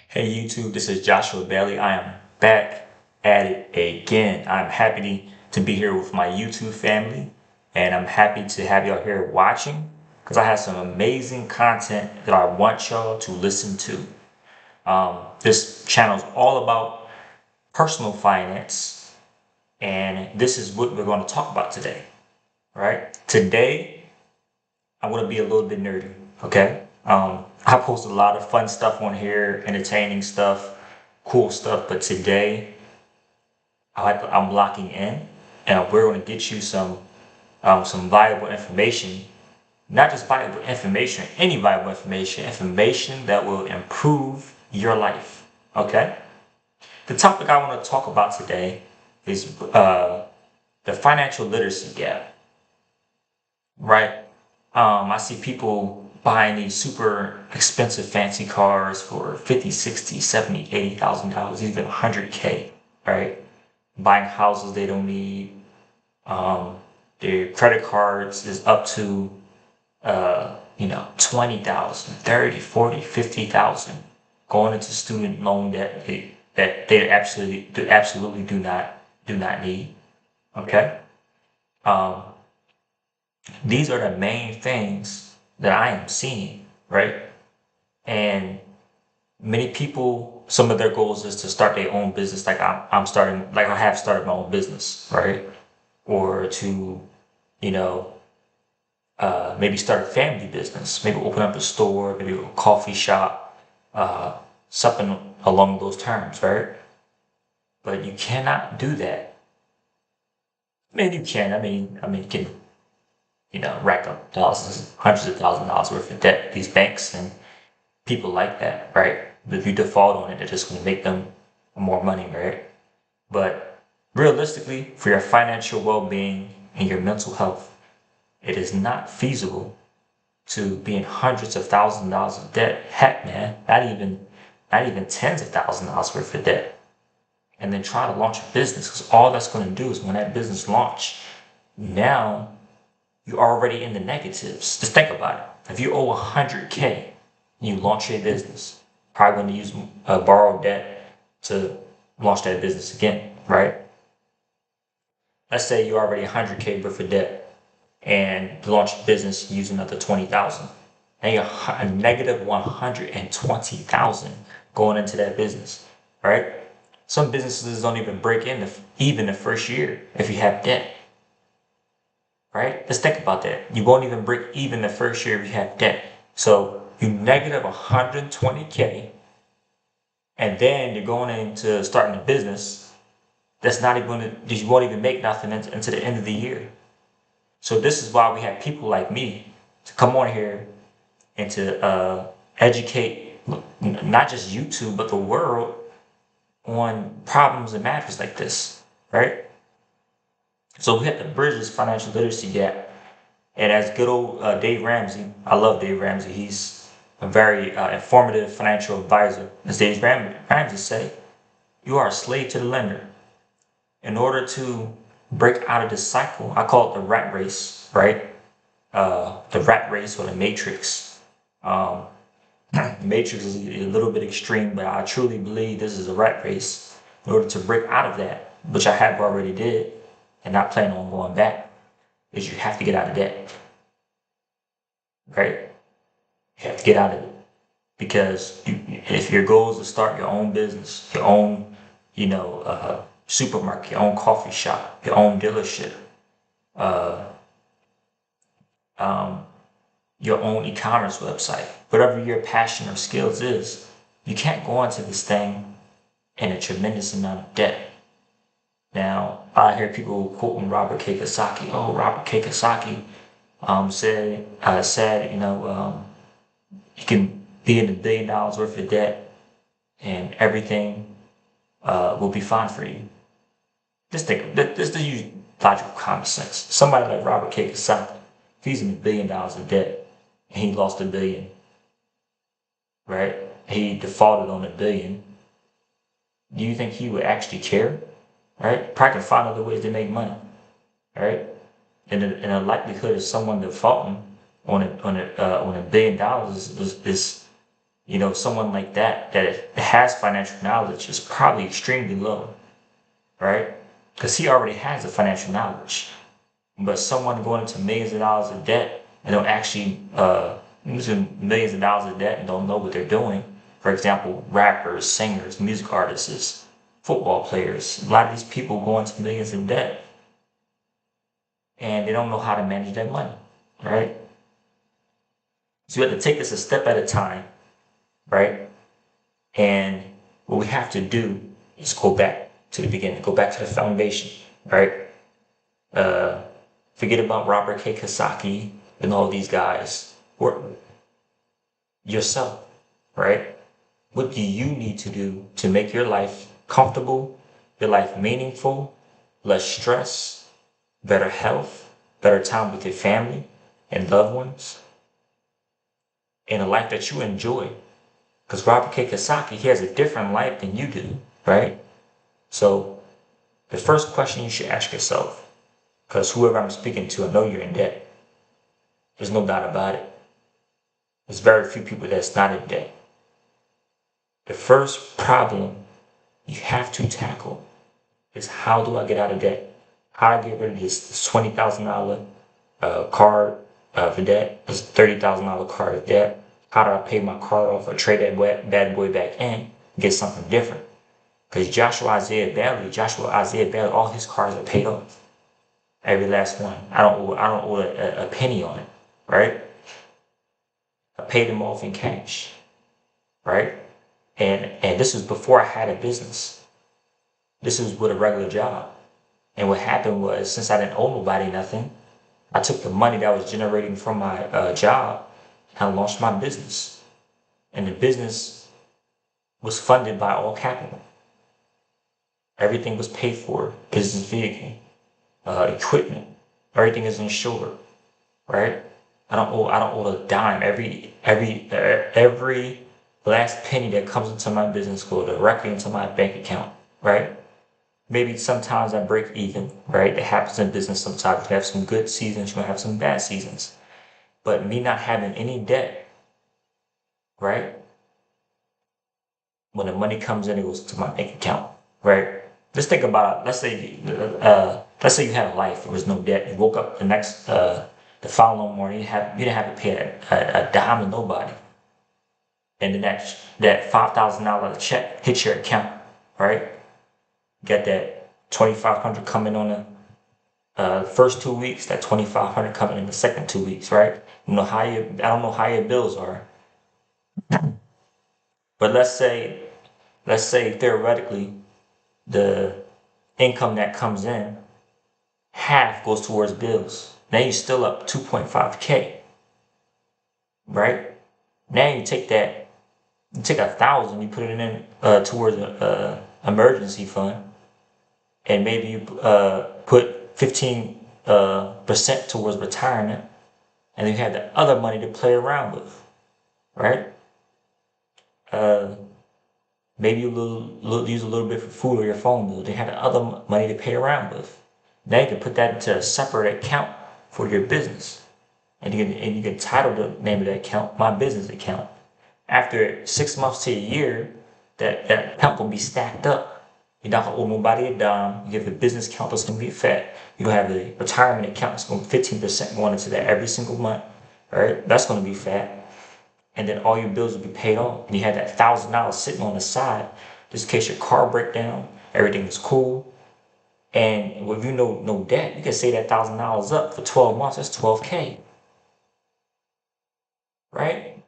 Hey YouTube, this is Joshua Bailey. I am back at it again. I'm happy to be here with my YouTube family, and I'm happy to have y'all here watching because I have some amazing content that I want y'all to listen to. This channel is all about personal finance, and this is what we're going to talk about today. Right? Today, I'm going to be a little bit nerdy. Okay? I post a lot of fun stuff on here, entertaining stuff, cool stuff. But today, I'm locking in, and we're going to get you some valuable information. Not just valuable information, any valuable information, information that will improve your life. Okay. The topic I want to talk about today is the financial literacy gap. Right. I see people buying these super expensive fancy cars for 50, 60, 70, 80,000 dollars, even 100K, right? Buying houses they don't need. Their credit cards is up to 20,000, 30, 40, 50,000 going into student loan debt that they absolutely do not need. Okay. These are the main things that I am seeing, right? And many people, some of their goals is to start their own business, like I'm starting, like I have started my own business, right? Or to, maybe start a family business, maybe open up a store, maybe a coffee shop, something along those terms, right? But you cannot do that. I mean, you can. You can rack up thousands, hundreds of thousands of dollars worth of debt. These banks and people like that, right? But if you default on it, they're just going to make them more money, right? But realistically, for your financial well-being and your mental health, it is not feasible to be in hundreds of thousands of dollars of debt. Heck, man, not even tens of thousands of dollars worth of debt. And then try to launch a business, because all that's going to do is when that business launch, now you're already in the negatives. Just think about it. If you owe 100K and you launch your business, probably going to use borrowed debt to launch that business again, right? Let's say you're already 100K worth of debt and you launch a business using another 20,000. And you're a negative 120,000 going into that business, right? Some businesses don't even break in even the first year if you have debt. Right? Let's think about that. You won't even break even the first year if you have debt. So you negative 120K, and then you're going into starting a business that's not even going to, you won't even make nothing until the end of the year. So this is why we have people like me to come on here and to educate not just YouTube, but the world on problems and matters like this, right? So we have to bridge this financial literacy gap. And as good old Dave Ramsey, I love Dave Ramsey. He's a very informative financial advisor. As Dave Ramsey say, you are a slave to the lender. In order to break out of this cycle, I call it the rat race, right? The rat race or the matrix. The matrix is a little bit extreme, but I truly believe this is a rat race. In order to break out of that, which I have already did, and not planning on going back, is you have to get out of debt. Right? You have to get out of it. Because if your goal is to start your own business, your own, supermarket, your own coffee shop, your own dealership, your own e-commerce website, whatever your passion or skills is, you can't go into this thing in a tremendous amount of debt. Now, I hear people quoting Robert Kiyosaki. Oh, Robert Kiyosaki said, you can be in $1 billion worth of debt and everything will be fine for you. Just use logical common sense. Somebody like Robert Kiyosaki, if he's in $1 billion of debt and he lost $1 billion, right? He defaulted on $1 billion. Do you think he would actually care? Right? Probably can find other ways to make money. Right? And the likelihood of someone defaulting on $1 billion someone like that has financial knowledge is probably extremely low, right? Because he already has the financial knowledge. But someone going into millions of dollars of debt and don't actually losing millions of dollars of debt and don't know what they're doing. For example, rappers, singers, music artists, football players. A lot of these people go into millions in debt and they don't know how to manage their money, right? So we have to take this a step at a time, right? And what we have to do is go back to the beginning, go back to the foundation, right? Forget about Robert Kiyosaki and all these guys. Work yourself, right? What do you need to do to make your life comfortable, your life meaningful, less stress, better health, better time with your family and loved ones, and a life that you enjoy? Because Robert Kiyosaki, he has a different life than you do, right? So the first question you should ask yourself, because whoever I'm speaking to, I know you're in debt. There's no doubt about it. There's very few people that's not in debt. The first problem you have to tackle is, how do I get out of debt? How do I get rid of this $20,000 card for debt, this $30,000 card of debt? How do I pay my card off or trade that bad boy back in, get something different? Because 𝐬𝐮𝐬𝐫𝐞, all his cards are paid off. Every last one. I don't owe a penny on it, right? I paid them off in cash, right? And this was before I had a business. This was with a regular job. And what happened was, since I didn't owe nobody nothing, I took the money that I was generating from my job and I launched my business. And the business was funded by all capital. Everything was paid for. Business vehicle, equipment, everything is insured, right? I don't owe a dime. Every last penny that comes into my business goes directly into my bank account, right? Maybe sometimes I break even, right? It happens in business sometimes. You have some good seasons, you have some bad seasons. But me not having any debt, right? When the money comes in, it goes to my bank account, right? Just think about it. Let's say you had a life, there was no debt. You woke up the following morning, you didn't have to pay a dime to nobody. And then that $5,000 check hits your account, right? You got that $2,500 coming on the first 2 weeks, that $2,500 coming in the second 2 weeks, right? I don't know how your bills are, but let's say theoretically the income that comes in, half goes towards bills. Now you're still up 2.5K, right? Now you take 1,000, you put it in towards an emergency fund, and maybe you put 15% towards retirement, and you have the other money to play around with, right? Maybe you use a little bit for food or your phone bill. They have the other money to pay around with. Now you can put that into a separate account for your business, and you can title the name of that account "My Business Account." After 6 months to a year, that account will be stacked up. You're not gonna owe nobody a dime. You have a business account that's gonna be fat. You don't have a retirement account that's going 15% going into that every single month, right? That's gonna be fat. And then all your bills will be paid off. And you have that $1,000 sitting on the side, just in case your car break down, everything is cool. And if you know no debt, you can save that $1,000 up for 12 months. That's 12K, right?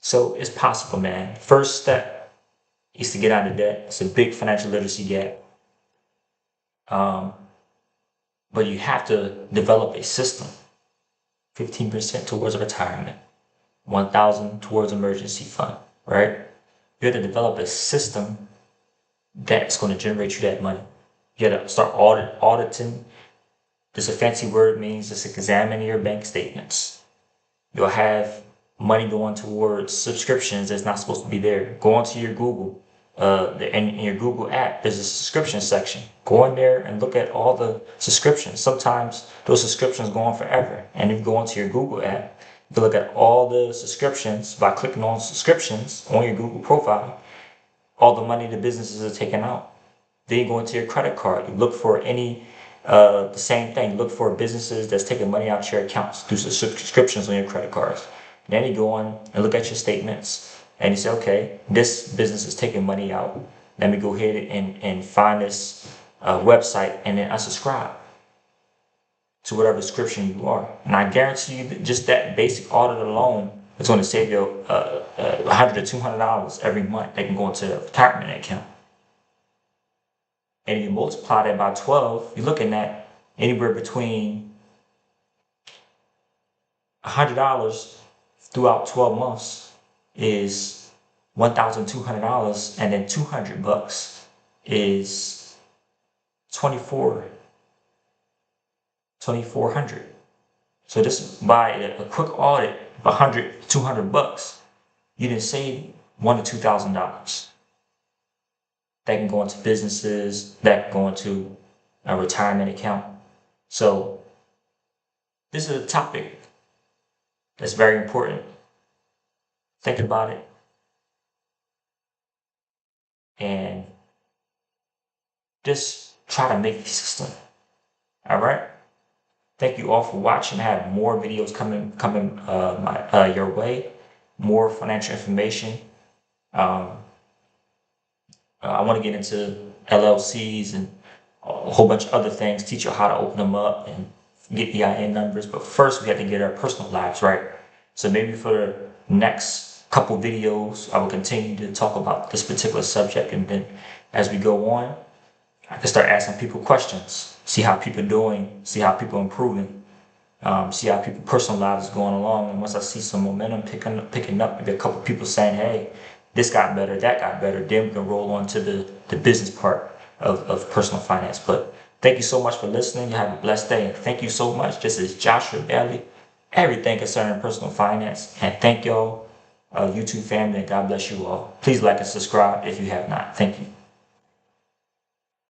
So it's possible, man. First step is to get out of debt. It's a big financial literacy gap. But you have to develop a system. 15% towards retirement, 1,000 towards emergency fund, right? You have to develop a system that's going to generate you that money. You have to start auditing. This is a fancy word, means just examining your bank statements. You'll have money going towards subscriptions that's not supposed to be there. Go onto your Google, in your Google app, there's a subscription section. Go in there and look at all the subscriptions. Sometimes those subscriptions go on forever. And if you go onto your Google app You can look at all the subscriptions by clicking on subscriptions on your Google profile, all the money the businesses are taking out. Then you go into your credit card. You look for any, the same thing. Look for businesses that's taking money out of your accounts through subscriptions on your credit cards. Then you go on and look at your statements and you say, okay, this business is taking money out. Let me go ahead and find this website and then unsubscribe to whatever subscription you are. And I guarantee you that just that basic audit alone is going to save you $100 to $200 every month that can go into a retirement account. And if you multiply that by 12, you're looking at anywhere between $100 throughout 12 months is $1,200, and then $200 is $2,400. So this, by a quick audit of $100 to $200, you didn't save $1,000 to $2,000. That can go into businesses, that can go into a retirement account. So this is a topic that's very important. Think about it. And just try to make the system. All right. Thank you all for watching. I have more videos coming your way. More financial information. I want to get into LLCs and a whole bunch of other things. Teach you how to open them up and get EIN numbers. But first, we have to get our personal lives right. So maybe for the next couple videos, I will continue to talk about this particular subject, and then as we go on, I can start asking people questions, see how people are doing, see how people are improving, see how people's personal lives is going along. And once I see some momentum picking up, maybe a couple people saying, hey, this got better, that got better, then we can roll on to the business part of personal finance. But thank you so much for listening. You have a blessed day. And thank you so much. This is Joshua Bailey, everything concerning personal finance. And thank y'all, YouTube family, and God bless you all. Please like and subscribe if you have not. Thank you.